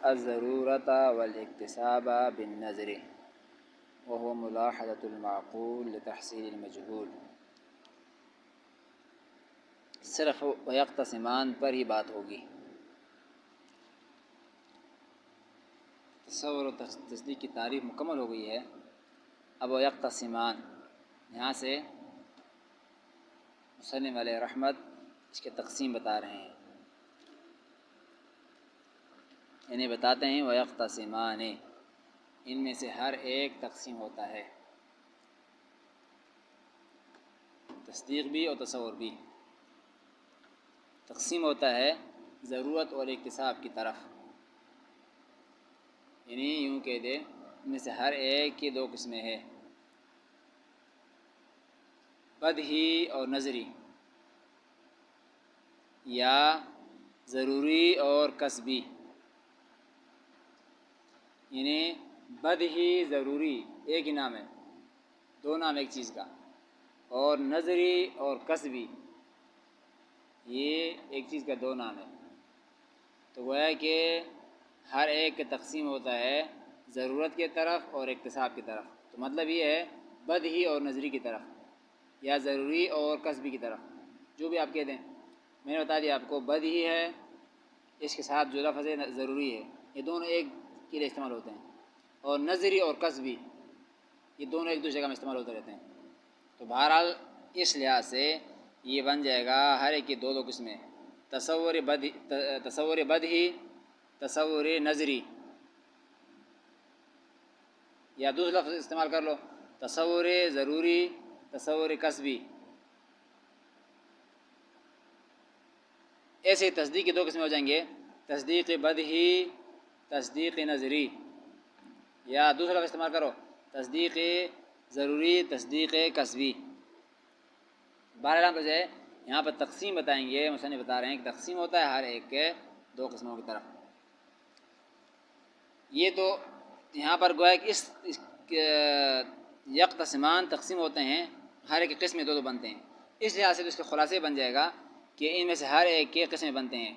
الضرورۃ والاکتساب بالنظر وهو ملاحظۃ المعقول لتحصیل المجہول۔ صرف ویقتسمان پر ہی بات ہوگی۔ تصور و تصدیق کی تعریف مکمل ہو گئی ہے۔ اب ویقتسمان، یہاں سے مصنف علیہ رحمت اس کے تقسیم بتا رہے ہیں، یعنی بتاتے ہیں ویقتسمان، ان میں سے ہر ایک تقسیم ہوتا ہے، تصدیق بھی اور تصور بھی۔ تقسیم ہوتا ہے ضرورت اور اکتساب کی طرف، یعنی یوں کہہ دے ان میں سے ہر ایک کی دو قسمیں ہیں، بدہی اور نظری، یا ضروری اور کسبی۔ یعنی بدہی ضروری ایک ہی نام ہے، دو نام ایک چیز کا، اور نظری اور کسبی یہ ایک چیز کا دو نام ہے۔ تو وہ ہے کہ ہر ایک کا تقسیم ہوتا ہے ضرورت کی طرف اور اکتساب کی طرف۔ تو مطلب یہ ہے بدہی اور نظری کی طرف، یا ضروری اور کسبی کی طرف، جو بھی آپ کہہ دیں۔ میں نے بتا دیا آپ کو، بدہی ہے اس کے ساتھ جو لفظ ہے ضروری ہے، یہ دونوں ایک کے لیے استعمال ہوتے ہیں، اور نظری اور کسبی یہ دونوں ایک دوسرے جگہ میں استعمال ہوتے رہتے ہیں۔ تو بہرحال اس لحاظ سے یہ بن جائے گا ہر ایک کی دو دو قسمیں، تصور بدہی، تصور نظری، یا دوسرا لفظ استعمال کر لو تصور ضروری، تصور کسبی۔ ایسے تصدیق کی دو قسمیں ہو جائیں گے، تصدیق بدہی، تصدیق نظری، یا دوسرا لفظ استعمال کرو تصدیق ضروری، تصدیق کسبی۔ بہرحال ہے یہاں پر تقسیم بتائیں گے، مصنف بتا رہے ہیں کہ تقسیم ہوتا ہے ہر ایک کے دو قسموں کی طرف۔ یہ تو یہاں پر گویا کہ اس یقتسمان تقسیم ہوتے ہیں، ہر ایک قسمیں دو دو بنتے ہیں، اس لحاظ سے تو اس کے خلاصے بن جائے گا کہ ان میں سے ہر ایک کے قسمیں بنتے ہیں۔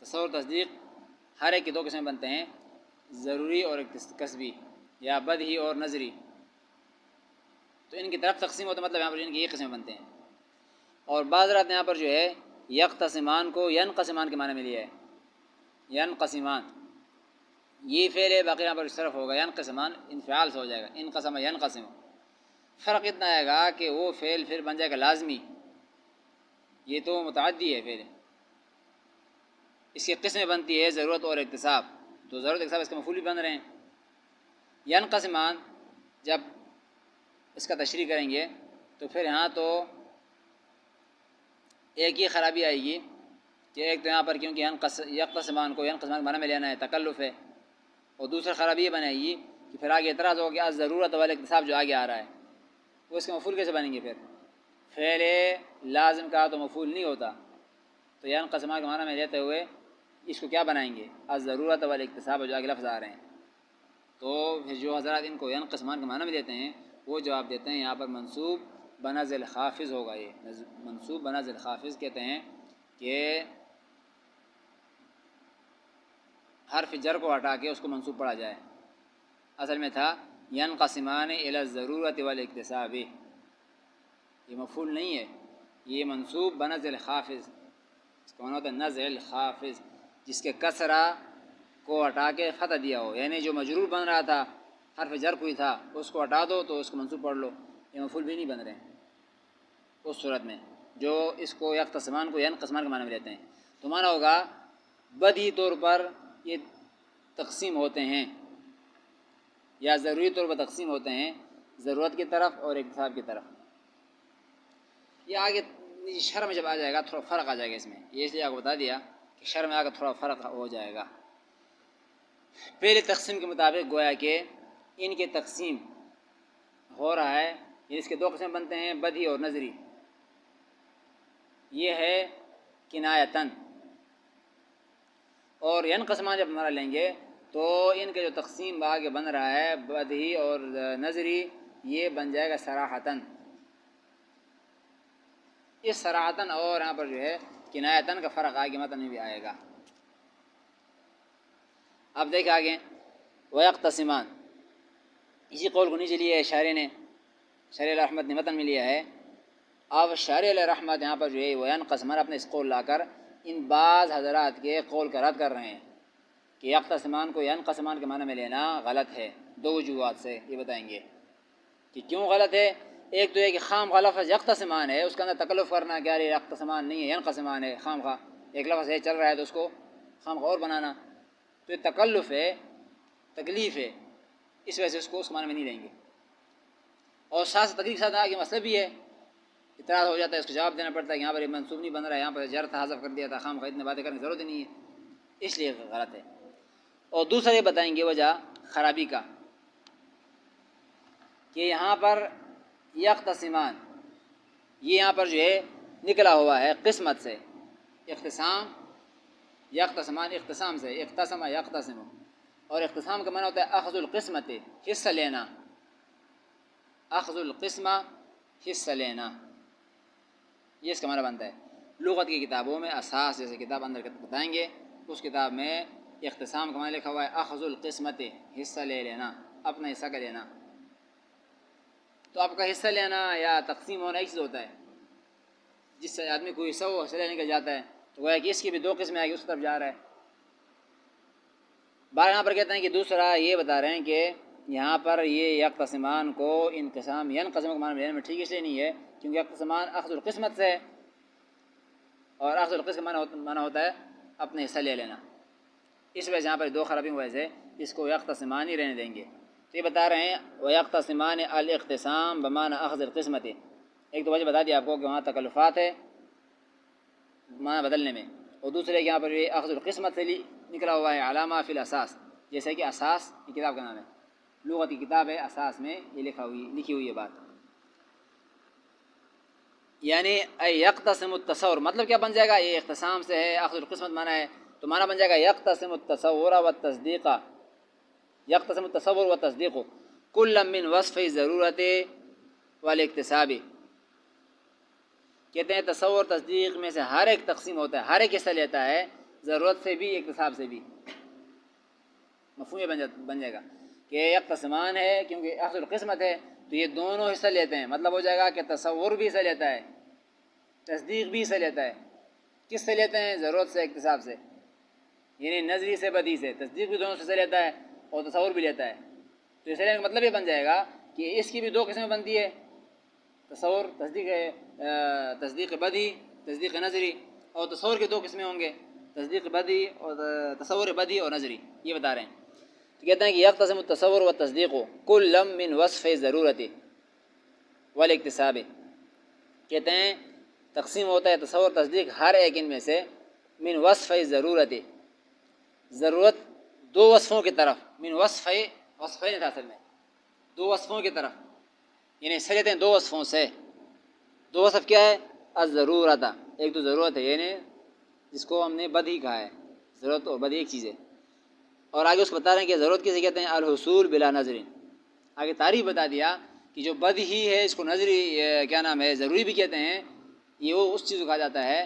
تصور تصدیق ہر ایک کی دو قسمیں بنتے ہیں، ضروری اور کسبی، یا بدہی اور نظری۔ تو ان کی طرف تقسیم ہوتا ہے، مطلب یہاں پر ان کی یہ قسمیں بنتے ہیں۔ اور بعض رات یہاں پر جو ہے یقتسمان کو ینقسمان کے معنی میں لیا ہے، ینقسمان یہ فعل ہے، باقی یہاں پر صرف ہوگا ینقسمان، انفعال سے ہو جائے گا، انقسم ینقسم۔ فرق اتنا آئے گا کہ وہ فعل پھر بن جائے گا لازمی، یہ تو متعدی ہے فعل، اس کی قسمیں بنتی ہے ضرورت اور اکتساب، تو ضرورت اکتساب اس کے مفعول بھی بن رہے ہیں۔ ینقسمان جب اس کا تشریح کریں گے تو پھر یہاں تو ایک ہی خرابی آئے گی کہ ایک تو یہاں پر کیونکہ یقتسمان کو ینقسمان کے معنی میں لینا ہے، تکلف ہے، اور دوسرا خرابی یہ بنے گی کہ پھر آگے اعتراض ہوگا کہ ضرورت والاکتساب جو آگے آ رہا ہے وہ اس کے مفعول کیسے بنیں گے؟ پھر فعل لازم کا تو مفعول نہیں ہوتا، تو ینقسمان کے معنی میں لیتے ہوئے اس کو کیا بنائیں گے؟ الضرورت والاکتساب جو آگے لفظ آ رہے ہیں۔ تو پھر جو حضرات ان کو ینقسمان کے معنی میں دیتے ہیں وہ جواب دیتے ہیں یہاں پر منصوب بنزل خافض ہوگا، یہ منصوب بنزل خافض کہتے ہیں کہ حرف جر کو ہٹا کے اس کو منصوب پڑھا جائے۔ اصل میں تھا ینقسمان الی الضرورت والاکتساب، یہ مفعول نہیں ہے، یہ منصوب بنزل خافض، اس کا معنی ہوتا ہے نزل خافض، جس کے کسرہ کو ہٹا کے فتح دیا ہو، یعنی جو مجرور بن رہا تھا حرف جر کوئی تھا اس کو ہٹا دو تو اس کو منصوب پڑھ لو، یہ مفعول بھی نہیں بن رہے ہیں اس صورت میں جو اس کو یقتسمان کو ینقسمان کے معنی میں لیتے ہیں۔ تو معنی ہوگا بدہی طور پر یہ تقسیم ہوتے ہیں، یا ضروری طور پر تقسیم ہوتے ہیں ضرورت کی طرف اور اکتساب کی طرف۔ یہ آگے شرح میں جب آ جائے گا تھوڑا فرق آ جائے گا اس میں، یہ اس لیے آپ کو بتا دیا کہ شرح میں آ کر تھوڑا فرق ہو جائے گا۔ پہلے تقسیم کے مطابق گویا کہ ان کے تقسیم ہو رہا ہے، اس کے دو قسم بنتے ہیں، بدہی اور نظری، یہ ہے کنایتاً۔ اور ینقسمان جب ہمارا لیں گے تو ان کے جو تقسیم آگے بن رہا ہے بدہی اور نظری، یہ بن جائے گا صراحتاً۔ اس صراحتاً اور یہاں پر جو ہے کنایتاً کا فرق آگے متن میں بھی آئے گا. اب دیکھ آگے وَيَقْتَسِمَانِ، اسی قول کو نیچے لیا ہے شارح نے، شارح علیہ رحمت نے متن میں لیا ہے. اب شارح علیہ رحمت یہاں پر جو ہے وَيَنْقَسِمَانِ اپنے اس قول لا کر ان بعض حضرات کے قول کا رد کر رہے ہیں کہ یقتسمان کو ینقسمان کے معنی میں لینا غلط ہے. دو وجوہات سے یہ بتائیں گے کہ کیوں غلط ہے. ایک تو یہ کہ خام خواہ لفظ یقتسمان ہے، اس کے اندر تکلف کرنا کہ یار یقتسمان نہیں ہے ینقسمان ہے، خام خواہ ایک لفظ ہے چل رہا ہے تو اس کو خام خواہ اور بنانا، تو یہ تکلف ہے، تکلیف ہے، اس وجہ سے اس کو اس معنی میں نہیں لیں گے. اور ساتھ تکلیف کے ساتھ آگے مسئلہ بھی ہے، اعتراض ہو جاتا ہے، اس کو جواب دینا پڑتا ہے کہ یہاں پر یہ منصوب نہیں بن رہا ہے، یہاں پر جر تھا حذف کر دیا تھا، خام خواہ اتنے باتیں کرنے کی ضرورت نہیں ہے، اس لیے غلط ہے. اور دوسرا یہ بتائیں گے وجہ خرابی کا کہ یہاں پر یقتسمان یہ یہاں پر جو ہے نکلا ہوا ہے قسمت سے. اختصام یقتسمان اختصام سے، اختصم یقتسم، اور اختصام کا معنی ہوتا ہے اخذ القسمت، حصہ لینا، اخذ القسمہ حصہ لینا، یہ اس کا معنی بنتا ہے. لغت کی کتابوں میں اساس جیسے کتاب اندر بتائیں گے، اس کتاب میں اختصام کا معنی لکھا ہوا ہے اخذ القسمت، حصہ لے لینا، اپنا حصہ کا لینا. تو آپ کا حصہ لینا یا تقسیم ہونا ایک چیز ہوتا ہے. جس سے آدمی کوئی حصہ وہ حصہ لینے کا جاتا ہے تو وہ ہے کہ اس کی بھی دو قسمیں آئے گی، اس طرف جا رہا ہے. بار یہاں پر کہتے ہیں کہ دوسرا یہ بتا رہے ہیں کہ یہاں پر یہ یقتسمان کو انقسام ینقسم کے معنی لینے میں ٹھیک اس لیے نہیں ہے کیونکہ یقتسمان اخذ القسمت سے ہے، اور اخذ القسم کا معنی ہوتا ہے اپنے حصہ لے لینا. اس وجہ سے یہاں پر دو خرابی کی وجہ سے اس کو یقتسمان ہی رہنے دیں گے. تو یہ بتا رہے ہیں وَيَقْتَسِمَانِ الاختصام بمعنى اخذ القسمت. ایک تو وجہ بتا دیا آپ کو کہ وہاں تکلفات ہے معنی بدلنے میں، اور دوسرے کہ یہاں پر یہ اخذ القسمت سے نکلا ہوا ہے علامہ فی الاساس، جیسے کہ اساس یہ کتاب کا نام ہے، لغت کی کتاب ہے، اساس میں یہ لکھی ہوئی ہے بات. یعنی یقتسم التصور مطلب کیا بن جائے گا، یہ اختصام سے ہے، اخذ القسمت معنی ہے تو معنی بن جائے گا یقتسم التصور والتصدیق، یقتسم التصور والتصدیق کل من وصف ضرورت والاکتساب. کہتے ہیں تصور تصدیق میں سے ہر ایک تقسیم ہوتا ہے، ہر ایک حصہ لیتا ہے، ضرورت سے بھی اکتساب سے بھی. مفہوم یہ بن جائے گا کہ یقتسمان ہے کیونکہ اخذ القسمت ہے تو یہ دونوں حصہ لیتے ہیں. مطلب ہو جائے گا کہ تصور بھی حصہ لیتا ہے، تصدیق بھی حصہ لیتا ہے. کس سے لیتے ہیں؟ ضرورت سے اکتساب سے، یعنی نظری سے بدی سے. تصدیق بھی دونوں سے حصہ لیتا ہے اور تصور بھی لیتا ہے. تو اس لیے کا مطلب یہ بن جائے گا کہ اس کی بھی دو قسمیں بنتی ہے، تصور تصدیق بدی، تصدیق نظری. اور تصور کے دو قسمیں ہوں گے، تصدیق بدی اور تصور بدی اور نظری، یہ بتا رہے ہیں. تو کہتے ہیں کہ یقتسم التصور والتصدیق کل من وصف ضرورت والاکتساب. کہتے ہیں تقسیم ہوتا ہے تصور تصدیق ہر ایک ان میں سے من وصف ضرورت، ضرورت دو وصفوں کی طرف، من وصفین تھا اصل میں، دو وصفوں کی طرف، یعنی حصہ لیتے ہیں دو وصفوں سے. دو وصف کیا ہے؟ الضرورت، ایک تو ضرورت ہے یعنی جس کو ہم نے بد ہی کہا ہے، ضرورت اور بد ایک چیز ہے. اور آگے اس کو بتا رہے ہیں کہ ضرورت کسے کہتے ہیں؟ الحصول بلا نظر. آگے تعریف بتا دیا کہ جو بد ہی ہے اس کو نظری کیا نام ہے ضروری بھی کہتے ہیں. یہ وہ اس چیز کو کہا جاتا ہے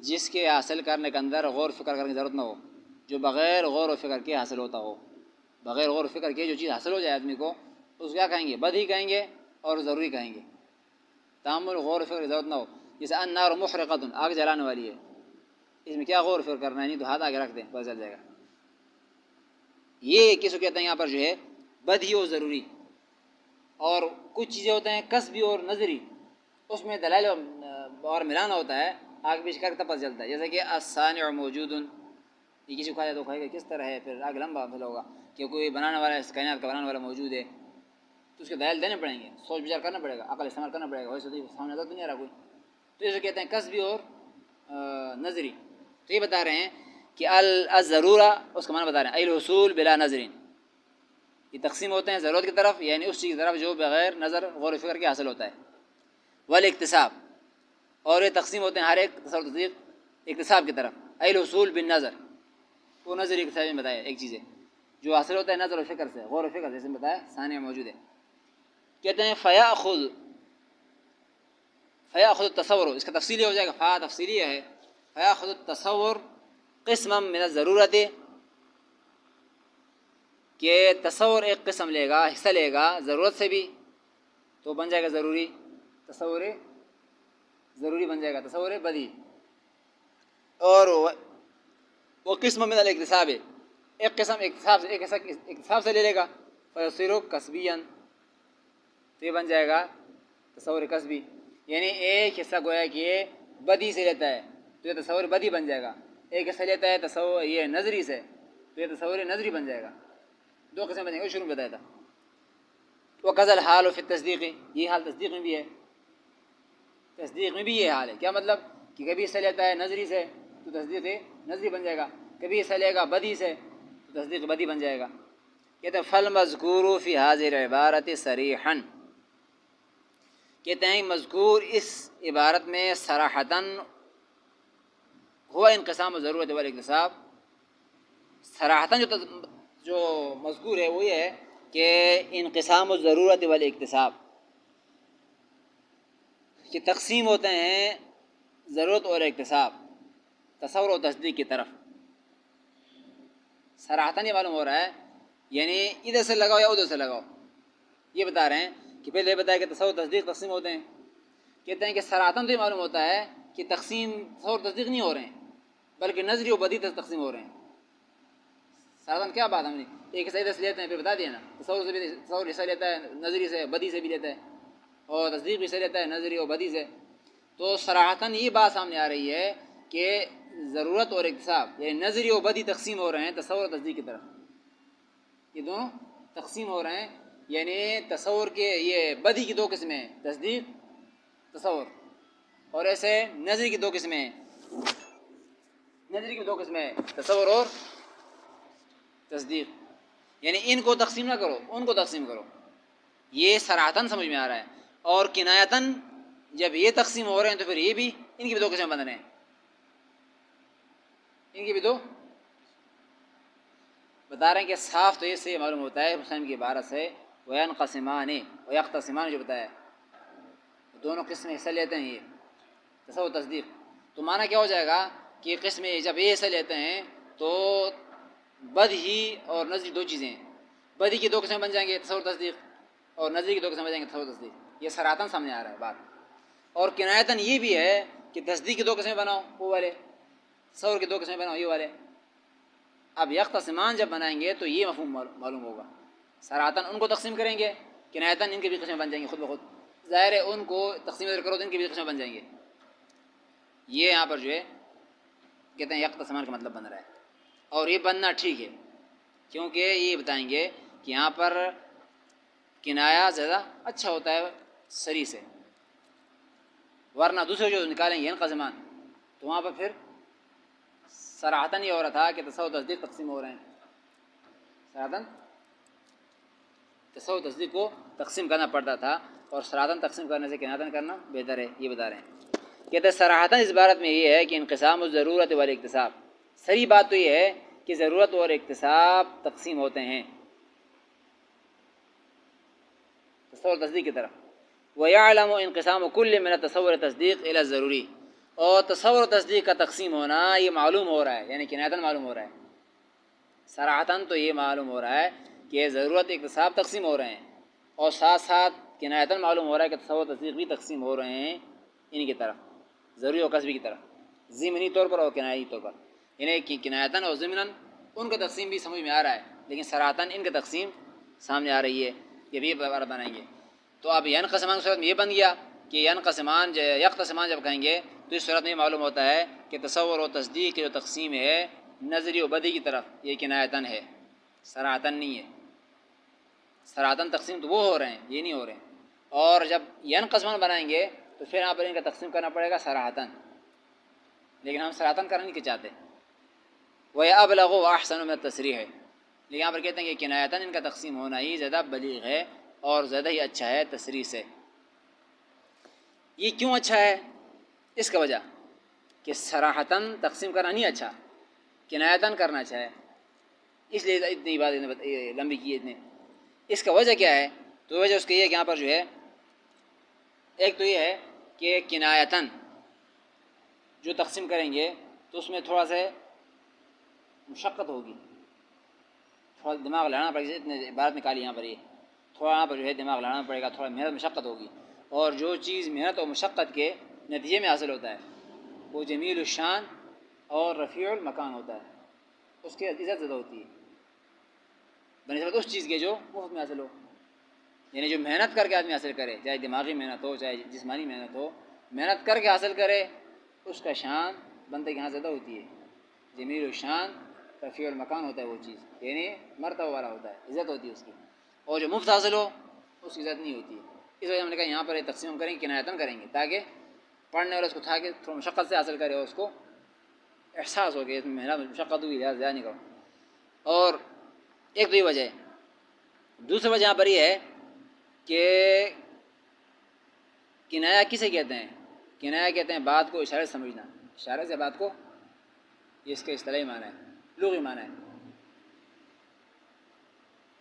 جس کے حاصل کرنے کے اندر غور فکر کرنے کی ضرورت نہ ہو، جو بغیر غور و فکر کے حاصل ہوتا ہو. بغیر غور و فکر کے جو چیز حاصل ہو جائے آدمی کو اس کو کیا کہیں گے؟ بد ہی کہیں گے اور ضروری کہیں گے. تامل غور و فکر کی ضرورت نہ ہو. جیسے النار محرقۃ، آگ جلانے والی ہے، اس میں کیا غور و فکر کرنا ہے؟ نہیں تو ہاتھ آگے رکھ دیں پتہ چل جائے گا. یہ کس کو کہتے ہیں یہاں پر جو ہے بدہی اور ضروری. اور کچھ چیزیں ہوتے ہیں قصبی اور نظری، اس میں دلائل اور ملانا ہوتا ہے، آگے پیچھے کر کے پتہ چلتا ہے. جیسے کہ الصانع موجود، یہ کسی کو کھایا تو کھائے گا کس طرح ہے، پھر آگے لمبا مسئلہ ہوگا کہ کوئی بنانے والا اس کائنات کا بنانے والا موجود ہے تو اس کے دلائل دینے پڑیں گے، سوچ بچار کرنا پڑے گا، عقل استعمال کرنا پڑے گا. ویسے تو سامنے نظر تو نہیں آ رہا کوئی. تو اسے کہتے ہیں قصبی اور نظری. تو یہ بتا رہے ہیں کہ الضرورہ اس کا معنی بتا رہے ہیں الحصول بلا نظر. یہ تقسیم ہوتے ہیں ضرورت کی طرف یعنی اس چیز کی طرف جو بغیر نظر غور و فکر کے حاصل ہوتا ہے. والاکتساب، اور یہ تقسیم ہوتے ہیں ہر ایک تصور تصدیق اکتساب کی طرف. الحصول بالنظر، وہ نظری اکتساب میں بتایا ایک چیز ہے جو حاصل ہوتا ہے نظر و فکر سے، غور و فکر سے، جیسے بتایا ثانیہ موجود ہے. کہتے ہیں فیاخذ التصور، اس کا تفصیلی ہو جائے گا، فا تفصیلی ہے، فیاخذ التصور قسما من الضرورت، کہ تصور ایک قسم لے گا، حصہ لے گا ضرورت سے بھی، تو بن جائے گا ضروری، تصور ضروری بن جائے گا تصور بدی، اور وہ قسم من الاکتساب ہے، ایک قسم اکتساب سے لے لے گا، فیصیر کسبیا، تو یہ بن جائے گا تصور کسبی، یعنی ایک حصہ گویا کہ یہ بدی سے لیتا ہے تو یہ تصور بدی بن جائے گا، ایک حصہ لیتا ہے تصور یہ نظری سے تو یہ تصور نظری بن جائے گا، دو قسم بن جائیں گے، وہ شروع میں بتایا تھا۔ وقضل حال و فی تصدیق، یہ حال تصدیق میں بھی ہے، تصدیق میں بھی یہ حال ہے، کیا مطلب کہ کبھی حصہ لیتا ہے نظری سے تو تصدیق نظری بن جائے گا، کبھی حصہ لے گا بدی سے تو تصدیق بدی بن جائے گا۔ کہتے ہیں فالمذکور فی حاضر عبارت صریحا، کہتے ہیں مذکور اس عبارت میں صراحتاً ہوا انقسام ضرورت والاکتساب، صراحتاً جو مذکور ہے وہ یہ ہے کہ انقسام الضرورت والاکتساب، کہ تقسیم ہوتے ہیں ضرورت اور اکتساب تصور و تصدیق کی طرف، صراحتاً یہ معلوم ہو رہا ہے، یعنی ادھر سے لگاؤ یا ادھر سے لگاؤ، یہ بتا رہے ہیں کہ پہلے یہ بتایا کہ تصور تصدیق تقسیم ہوتے ہیں، کہتے ہیں کہ صراحتاً تو یہ معلوم ہوتا ہے کہ تقسیم تصور تصدیق نہیں ہو رہے ہیں بلکہ نظری و بدی تقسیم ہو رہے ہیں۔ صراحتاً کیا بات ہم نے ایک حصہ ادھر سے لیتے ہیں، پھر بتا دیا نا، تصور سے بھی تصور حصہ لیتا ہے نظری سے، بدی سے بھی لیتا ہے، اور تصدیق بھی حصہ لیتا ہے نظری و بدی سے، تو صراحتاً یہ بات سامنے آ رہی ہے کہ ضرورت اور اکتساب یعنی نظری و بدی تقسیم ہو رہے ہیں تصور و تصدیق کی طرف، یہ دونوں تقسیم ہو رہے ہیں، یعنی تصور کے یہ بدی کی دو قسمیں ہیں، تصدیق تصور، اور ایسے نظری کی دو قسمیں ہیں، نظری کی دو قسمیں ہیں تصور اور تصدیق، یعنی ان کو تقسیم نہ کرو ان کو تقسیم کرو، یہ صراحتاً سمجھ میں آ رہا ہے، اور کنایتاً جب یہ تقسیم ہو رہے ہیں تو پھر یہ بھی ان کی بھی دو قسمیں بن رہے ہیں، ان کی بھی دو بتا رہے ہیں کہ صاف تو یہ سے معلوم ہوتا ہے مسلم کی عبارت سے وینقسمان ویقتسمان جو بتایا دونوں قسمیں حصہ لیتے ہیں، یہ تصور تصدیق، تو معنی کیا ہو جائے گا کہ قسمیں جب یہ حصہ لیتے ہیں تو بد ہی اور نظری دو چیزیں ہیں، بدی کی دو قسمیں بن جائیں گے تصور تصدیق، اور نظری کی دو قسمیں بن جائیں گے تصور تصدیق، یہ صراحتاً سامنے آ رہا ہے بات، اور کنایتاً یہ بھی ہے کہ تصدیق کی دو قسمیں بناؤ وہ والے، تصور کی دو قسمیں بناؤ یہ والے، اب یقتسمان جب بنائیں گے تو یہ مفہوم معلوم ہوگا، صراحتاً ان کو تقسیم کریں گے، کنایتاً ان کی بھی قسمیں بن جائیں گے خود بخود، ظاہر ہے ان کو تقسیم کرو تو ان کی بھی قسمیں بن جائیں گے، یہ یہاں پر جو ہے کہتے ہیں یقتسمان کا مطلب بن رہا ہے، اور یہ بننا ٹھیک ہے کیونکہ یہ بتائیں گے کہ یہاں پر کنایا زیادہ اچھا ہوتا ہے سری سے، ورنہ دوسرے جو نکالیں گے انقسمان تو وہاں پر پھر صراحتاً یہ ہو رہا تھا کہ تصور تصدیق تقسیم ہو رہے ہیں، صراحتاً تصور تصدیق کو تقسیم کرنا پڑتا تھا، اور صراحتاً تقسیم کرنے سے کنایتاً کرنا بہتر ہے، یہ بتا رہے ہیں، کہتے ہیں صراحتاً اس عبارت میں یہ ہے کہ انقسام الضرورت والاکتساب، صحیح بات تو یہ ہے کہ ضرورت اور اکتساب تقسیم ہوتے ہیں تصور تصدیق کی طرف، وَيَعْلَمُ انقسام كُلِّ مِنَ التصور تصدیق إلى الضروری، اور تصور و تصدیق کا تقسیم ہونا یہ معلوم ہو رہا ہے، یعنی کنایتاً معلوم ہو رہا ہے، صراحتاً تو یہ معلوم ہو رہا ہے کہ ضرورت اکتساب تقسیم ہو رہے ہیں، اور ساتھ ساتھ کنایتاً معلوم ہو رہا ہے کہ تصور و تصدیق بھی تقسیم ہو رہے ہیں ان کی طرف، ضروری اور قصبی کی طرف، ضمنی طور پر اور کنائی طور پر، یعنی کنایتاً اور ضمناً ان کا تقسیم بھی سمجھ میں آ رہا ہے، لیکن صراحتاً ان کی تقسیم سامنے آ رہی ہے، یہ بھی عبارت بنائیں گے، تو اب ینقسمان کی صورت میں یہ بن گیا کہ ینقسمان یقتسمان جب کہیں گے تو اس صورت میں معلوم ہوتا ہے کہ تصور و تصدیق کی جو تقسیم ہے نظری و بدی کی طرف یہ کنایتاً ہے، صراحتاً نہیں ہے، صراحتاً تقسیم تو وہ ہو رہے ہیں یہ نہیں ہو رہے ہیں، اور جب ینقسمان بنائیں گے تو پھر یہاں پر ان کا تقسیم کرنا پڑے گا صراحتاً، لیکن ہم صراحتاً کرنا نہیں چاہتے، وَيَأْبْلَغُ وَأَحْسَنُ مِنَ التَّصْرِيحِ، لیکن یہاں پر کہتے ہیں کہ کنایتاً ان کا تقسیم ہونا ہی زیادہ بلیغ ہے اور زیادہ ہی اچھا ہے تصریح سے۔ یہ کیوں اچھا ہے؟ اس کا وجہ کہ صراحتاً تقسیم کرنا نہیں اچھا، کنایتاً کرنا اچھا ہے، اس لیے اتنی بات لمبی کی اتنے، اس کا وجہ کیا ہے؟ تو وجہ اس کی یہ کہ یہاں پر جو ہے ایک تو یہ ہے کہ کنایتاً جو تقسیم کریں گے تو اس میں تھوڑا سا مشقت ہوگی، تھوڑا دماغ لڑانا پڑے گا. اتنے عبارت نکالی یہاں پر، یہ تھوڑا یہاں پر جو ہے دماغ لڑانا پڑے گا، تھوڑا محنت مشقت ہوگی. اور جو چیز محنت اور مشقت کے نتیجے میں حاصل ہوتا ہے وہ جمیل الشان اور رفیع المکان ہوتا ہے، اس کی عزت زیادہ ہوتی ہے بنسبت اس چیز کے جو مفت میں حاصل ہو. یعنی جو محنت کر کے آدمی حاصل کرے، چاہے دماغی محنت ہو چاہے جسمانی محنت ہو، محنت کر کے حاصل کرے اس کا شان بندے کے یہاں زیادہ ہوتی ہے. جمیل الشان رفیع المکان ہوتا ہے وہ چیز، یعنی مرتبہ والا ہوتا ہے، عزت ہوتی ہے اس کی. اور جو مفت حاصل ہو اس کی عزت نہیں ہوتی ہے. اس وجہ ہم نے کہا یہاں پر یہ تقسیم کریں گے، کنایتاً کریں گے، تاکہ پڑھنے والا اس کو تھا کہ تھوڑا مشقت سے حاصل کرے اور اس کو احساس ہو کہ اس میں محنت مشقت ہوئی، لہٰذا ضائع نہیں کرو. اور ایک تو یہ وجہ ہے. دوسری وجہ یہاں پر یہ ہے کہ کنایا کسے کہتے ہیں؟ کنایا کہتے ہیں بات کو اشارے سے سمجھنا، اشارے سے بات کو، یہ اس کا اصطلاحی معنی ہے، لغوی معنی ہے.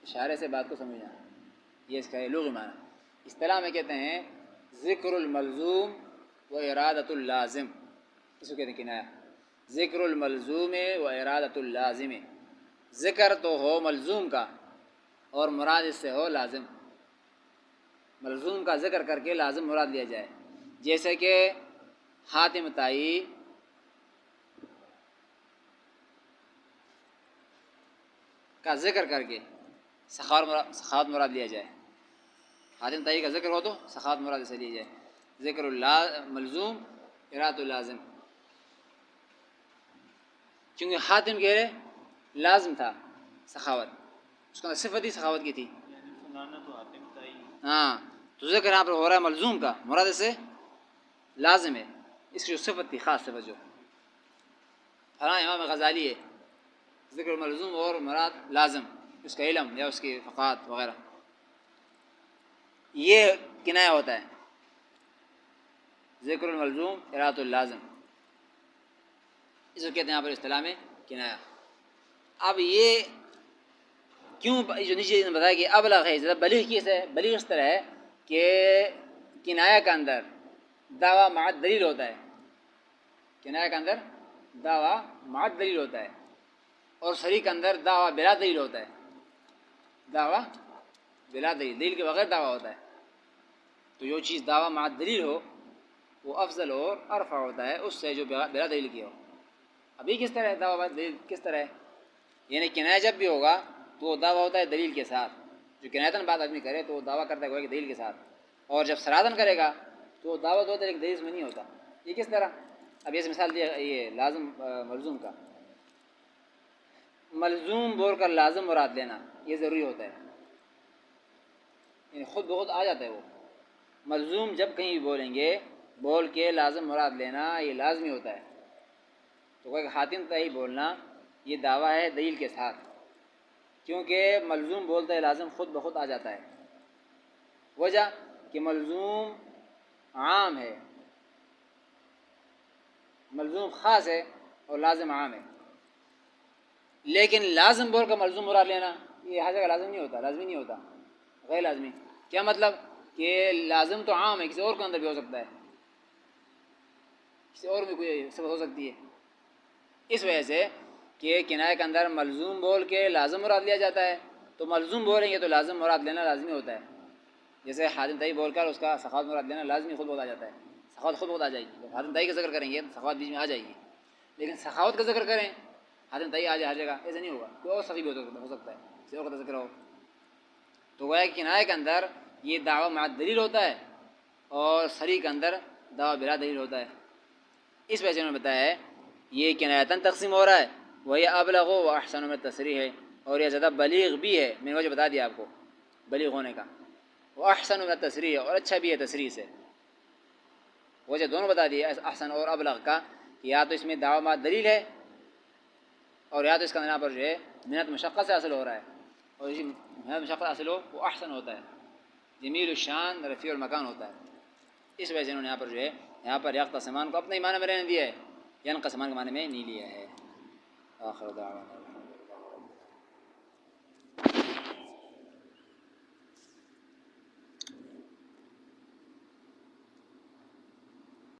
اشارے سے بات کو سمجھنا یہ اس کا لغوی معنی. اصطلاح میں کہتے ہیں ذکر الملزوم و ارادۃ اللازم، اس کو کہتے ہیں کنایا. ذکر الملزوم و ارادۃ اللازم، ذکر تو ہو ملزوم کا اور مراد اس سے ہو لازم. ملزوم کا ذکر کر کے لازم مراد لیا جائے. جیسے کہ حاتم طائی کا ذکر کر کے سخاوت مراد لیا جائے. حاتم طائی کا ذکر ہو تو سخاوت مراد سے لیا جائے. ذکر اللہ ملزوم ارادۃ اللازم، چونکہ حاتم کے لازم تھا سخاوت، اس کا صفت ہی سخاوت کی تھی. ہاں تو ذکر یہاں پر ہو رہا ہے ملزوم کا، مراد اس سے لازم ہے، اس کی جو صفت تھی خاص صفت جو فلاں امام غزالی ہے، ذکر ملزوم اور مراد لازم، اس کا علم یا اس کی فقاہت وغیرہ، یہ کنایا ہوتا ہے. ذکر الملزوم ارادۃ اللازم، اس کو کہتے ہیں یہاں پر اصطلاح میں کنایا. اب یہ کیوں جو نیچے بتایا کہ ابلغ ہے، زیادہ بلیغ کیس ہے؟ بلیغ اس طرح ہے کہ کنایا کا اندر دعویٰ مع دلیل ہوتا ہے. کنایا کے اندر دعویٰ مع دلیل ہوتا ہے اور صریح کے اندر دعویٰ بلا دلیل ہوتا ہے. دعویٰ بلا دلیل، دلیل کے بغیر دعویٰ ہوتا ہے. تو جو چیز دعویٰ مع دلیل ہو وہ افضل اور ارفع ہوتا ہے اس سے جو بلا دلیل کی ہو. ابھی کس طرح ہے دعویٰ مع دلیل؟ کس طرح ہے؟ یعنی کنایا جب بھی ہوگا تو وہ دعویٰ ہوتا ہے دلیل کے ساتھ. جو کنایتاً بات آدمی کرے تو وہ دعویٰ کرتا ہے کہ دلیل کے ساتھ، اور جب سرادن کرے گا تو وہ دعویٰ ہوتا ہے کہ دلیل میں نہیں ہوتا. یہ کس طرح؟ اب یہ مثال دیا یہ لازم ملزوم کا. ملزوم بول کر لازم مراد لینا یہ ضروری ہوتا ہے، یعنی خود بخود آ جاتا ہے. وہ ملزوم جب کہیں بھی بولیں گے بول کے لازم مراد لینا یہ لازمی ہوتا ہے. تو کہ حاتم طائی بولنا یہ دعویٰ ہے دلیل کے ساتھ، کیونکہ ملزوم بولتا ہے لازم خود بخود آ جاتا ہے. وجہ کہ ملزوم عام ہے، ملزوم خاص ہے اور لازم عام ہے. لیکن لازم بول کر ملزوم مراد لینا یہ ہر جگہ لازم نہیں ہوتا، لازمی نہیں ہوتا، غیر لازمی. کیا مطلب؟ کہ لازم تو عام ہے، کسی اور کے اندر بھی ہو سکتا ہے، کسی اور میں کوئی صفت ہو سکتی ہے. اس وجہ سے کہ کنایہ کے اندر ملزوم بول کے لازم مراد لیا جاتا ہے، تو ملزوم بولیں گے تو لازم مراد لینا لازمی ہوتا ہے. جیسے حاتم طائی بول کر اس کا سخاوت مراد لینا لازمی خود بہت آ جاتا ہے، سخاوت خود بہت آ جائے گی. حاتم طائی کا ذکر کریں گے سخاوت بیچ میں آ جائے گی. لیکن سخاوت کا ذکر کریں حاتم طائی آ جائے ہر جگہ، ایسا نہیں ہوگا. کوئی اور سخی بھی ہو سکتا ہے، کسی اور کا ذکر ہو. تو گویا کہ کنایہ کے اندر یہ دعویٰ مع دلیل ہوتا ہے اور صریح کے اندر دعویٰ بلا دلیل ہوتا ہے. اس وجہ سے انہوں نے بتایا ہے یہ کنایتاً تقسیم ہو رہا ہے. وہی ابلغ و احسن میں تصریح ہے، اور یہ زیادہ بلیغ بھی ہے. میں نے وجہ بتا دیا آپ کو بلیغ ہونے کا. وہ احسن میں تصریح ہے اور اچھا بھی ہے تصریح سے. وجہ دونوں بتا دی احسن اور ابلغ کا، یا تو اس میں دعویٰ مع دلیل ہے اور یا تو اس کا یہاں پر جو ہے محنت مشقت سے حاصل ہو رہا ہے، اور اسی محنت مشقت حاصل ہو وہ احسن ہوتا ہے، جمیل الشان رفیع المکان ہوتا ہے. اس وجہ سے انہوں نے یہاں پر جو ہے یہاں پر یقتسمان کو اپنے معنی میں رہنے دیا ہے، ینقسمان کے معنی میں نہیں لیا ہے. آخر دعوانا